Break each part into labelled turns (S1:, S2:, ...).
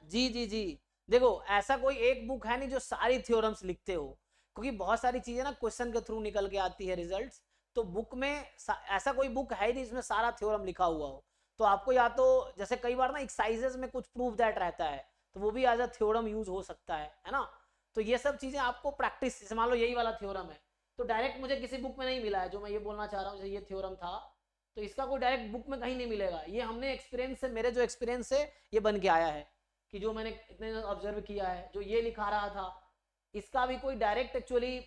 S1: जी जी जी, देखो ऐसा कोई एक बुक है नहीं जो सारी थ्योरम्स लिखते हो, क्योंकि बहुत सारी चीजें ना क्वेश्चन के थ्रू निकल के आती है रिजल्ट्स। तो बुक में ऐसा कोई बुक है ही नहीं जिसमें सारा थ्योरम लिखा हुआ हो। तो आपको या तो जैसे कई बार ना एक्सरसाइजेस में कुछ प्रूफ दैट रहता है, तो वो भी एज अ थ्योरम यूज हो सकता है ना। तो ये सब चीजें आपको प्रैक्टिस, जैसे मान लो यही वाला थ्योरम है, तो डायरेक्ट मुझे किसी बुक में नहीं मिला है जो मैं ये बोलना चाह रहा हूँ, जैसे ये थ्योरम था, तो इसका कोई डायरेक्ट बुक में कहीं नहीं मिलेगा। ये हमने एक्सपीरियंस से, मेरे जो एक्सपीरियंस से ये बन के आया है, कि जो मैंने इतने ऑब्जर्व किया है, जो ये लिखा रहा था, इसका भी कोई डायरेक्ट एक्चुअली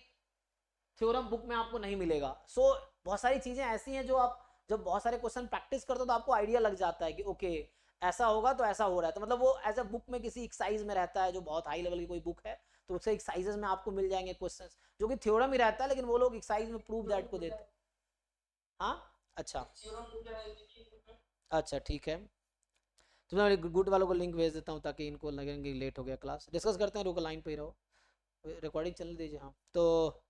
S1: थ्योरम बुक में आपको नहीं मिलेगा। सो बहुत सारी चीजें ऐसी हैं जो आप जब बहुत सारे क्वेश्चन प्रैक्टिस करते हो तो आपको आइडिया लग जाता है कि ओके ऐसा होगा तो ऐसा हो रहा है। तो मतलब वो एज अ बुक में किसी एक्सरसाइज में रहता है, जो बहुत हाई लेवल की कोई बुक है, तो उससे एक्सरसाइजेस में आपको मिल जाएंगे क्वेश्चंस जो कि थ्योरम ही रहता है, लेकिन वो लोग एक्सरसाइज में प्रूफ दैट को देते हैं। हाँ, अच्छा अच्छा ठीक है, तो मैं गुड वालों को लिंक भेज देता हूँ ताकि इनको लगेंगे लेट हो गया, क्लास डिस्कस करते हैं, रुको लाइन पे ही रहो, रिकॉर्डिंग चलने दीजिए। हाँ तो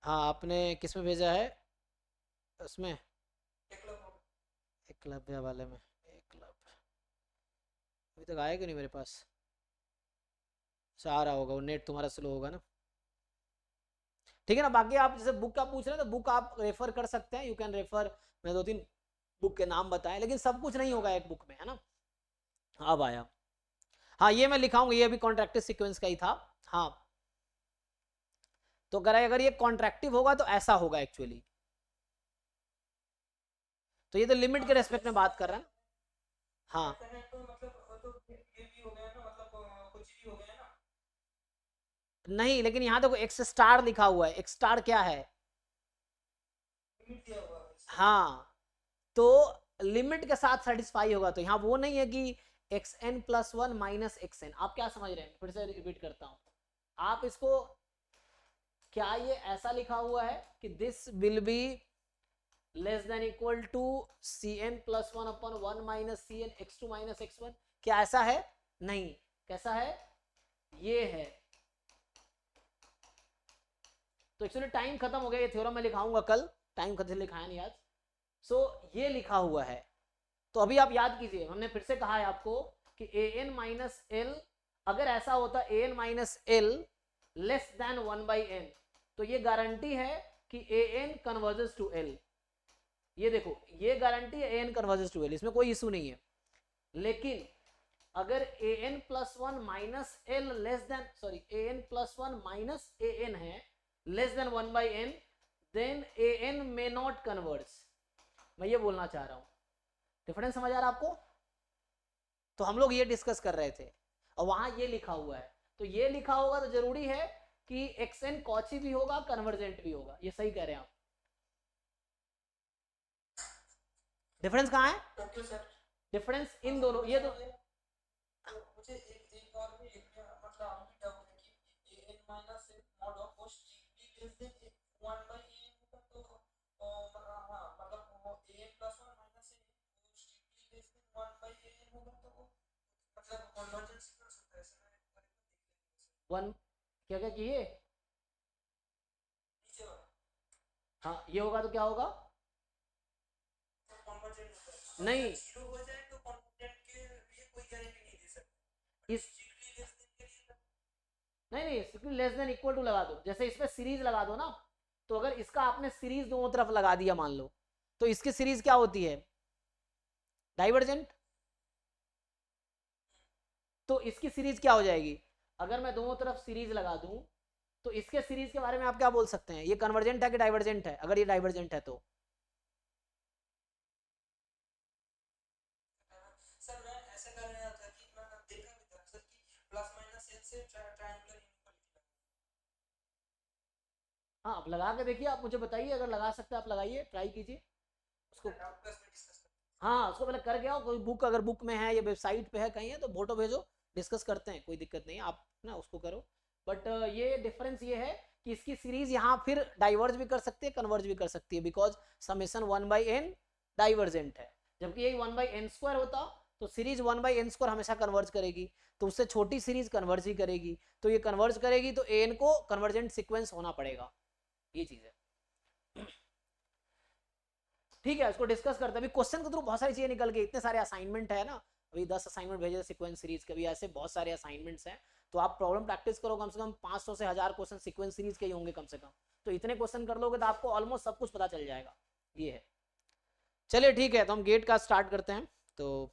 S1: हाँ, आपने किस में भेजा है उसमें, एकलव्य वाले में, एकलव्य अभी तक आया क्यों नहीं मेरे पास, अच्छा आ रहा होगा, वो नेट तुम्हारा स्लो होगा ना। ठीक है ना, बाकी आप जैसे बुक का पूछ रहे हैं तो बुक आप रेफर कर सकते हैं, यू कैन रेफर। मैं दो तीन बुक के नाम बताए, लेकिन सब कुछ नहीं होगा एक बुक में, है ना। अब आया, हाँ ये मैं लिखाऊंगा, ये अभी कॉन्ट्रैक्टिव सीक्वेंस का ही था। हाँ, तो अगर अगर ये कॉन्ट्रैक्टिव होगा तो ऐसा होगा एक्चुअली। तो ये तो लिमिट के रेस्पेक्ट में बात कर रहा है ना। हाँ नहीं, लेकिन यहाँ देखो एक्स स्टार लिखा हुआ है, एक्स स्टार क्या है, हाँ, तो लिमिट के साथ सेटिस्फाई होगा। तो यहाँ वो नहीं है कि X N plus one minus X N, आप क्या समझ रहे हैं, फिर से रिपीट करता हूँ। आप इसको, क्या ये ऐसा लिखा हुआ है कि this will be less than equal to C N plus one upon one minus C N X two minus X one, क्या ऐसा है, नहीं, कैसा है, ये है। तो एक्चुअली टाइम खत्म हो गया, ये थ्योरम मैं लिखाऊंगा कल, टाइम खत्म लिखाया नहीं आज। सो ये लिखा हुआ है। तो अभी आप याद कीजिए, हमने फिर से कहा है आपको कि ए एन माइनस एल, अगर ऐसा होता A N minus L less than one by N, तो ये गारंटी है कि A N converges to L. ये देखो, ये गारंटी है A N converges to L, इसमें कोई इशू नहीं है। लेकिन अगर A N plus one minus L less than, sorry, A N plus one minus A N है less than one by N, then A N may not converge. मैं ये बोलना चाह रहा हूं, डिफरेंस समझ आ रहा है आपको। तो हम लोग ये डिस्कस कर रहे थे, और वहां ये लिखा हुआ है, तो ये लिखा होगा तो जरूरी है कि एक्स एन कॉची भी होगा, कन्वर्जेंट भी होगा, ये सही कह रहे हैं आप। डिफरेंस कहाँ है, डिफरेंस इन दोनों, ये दो, वन, क्या क्या किए, हाँ ये होगा तो क्या होगा, नहीं इस, नहीं नहीं, लेस देन इक्वल टू लगा दो, जैसे इसमें सीरीज लगा दो ना, तो अगर इसका आपने सीरीज दोनों तरफ लगा दिया मान लो, तो इसकी सीरीज क्या होती है, डाइवर्जेंट। तो इसकी सीरीज क्या हो जाएगी, अगर मैं दोनों तरफ सीरीज लगा दूं, तो इसके सीरीज के बारे में आप क्या बोल सकते हैं, ये कन्वर्जेंट है कि डाइवर्जेंट है, अगर ये डाइवर्जेंट है तो। हाँ, आप लगा के देखिए, आप मुझे बताइए, अगर लगा सकते हैं आप लगाइए, ट्राई कीजिए उसको। हाँ, उसको पहले कर गया, कोई बुक अगर बुक में है या वेबसाइट पे है कहीं है तो फोटो भेजो, डिस्कस करते हैं, कोई दिक्कत नहीं है, आप ना उसको करो। बट ये डिफरेंस ये है कि इसकी सीरीज यहाँ फिर डाइवर्ज भी कर सकती है, कन्वर्ज भी कर सकती है, because summation one by N divergent है, जबकि यही वन बाई एन स्क्वायर होता तो सीरीज 1/n² हमेशा कन्वर्ज करेगी, तो उससे छोटी सीरीज कन्वर्ज ही करेगी, तो ये कन्वर्ज करेगी तो an को कन्वर्जेंट सीक्वेंस होना पड़ेगा, ये चीज है। ठीक है, इसको डिस्कस करते हैं। अभी क्वेश्चन के थ्रू बहुत सारी चीजें निकल गई, इतने सारे असाइनमेंट है ना, अभी 10 असाइनमेंट भेजे सीक्वेंस सीरीज के, भी ऐसे बहुत सारे असाइनमेंट्स हैं। तो आप प्रॉब्लम प्रैक्टिस करो, कम से कम 500 से 1000 क्वेश्चन सीक्वेंस सीरीज के ही होंगे कम से कम, तो इतने क्वेश्चन कर लोगे तो आपको ऑलमोस्ट सब कुछ पता चल जाएगा, ये है। चलिए ठीक है, तो हम गेट का स्टार्ट करते हैं। तो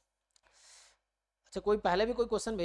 S1: अच्छा, कोई पहले भी कोई क्वेश्चन भेज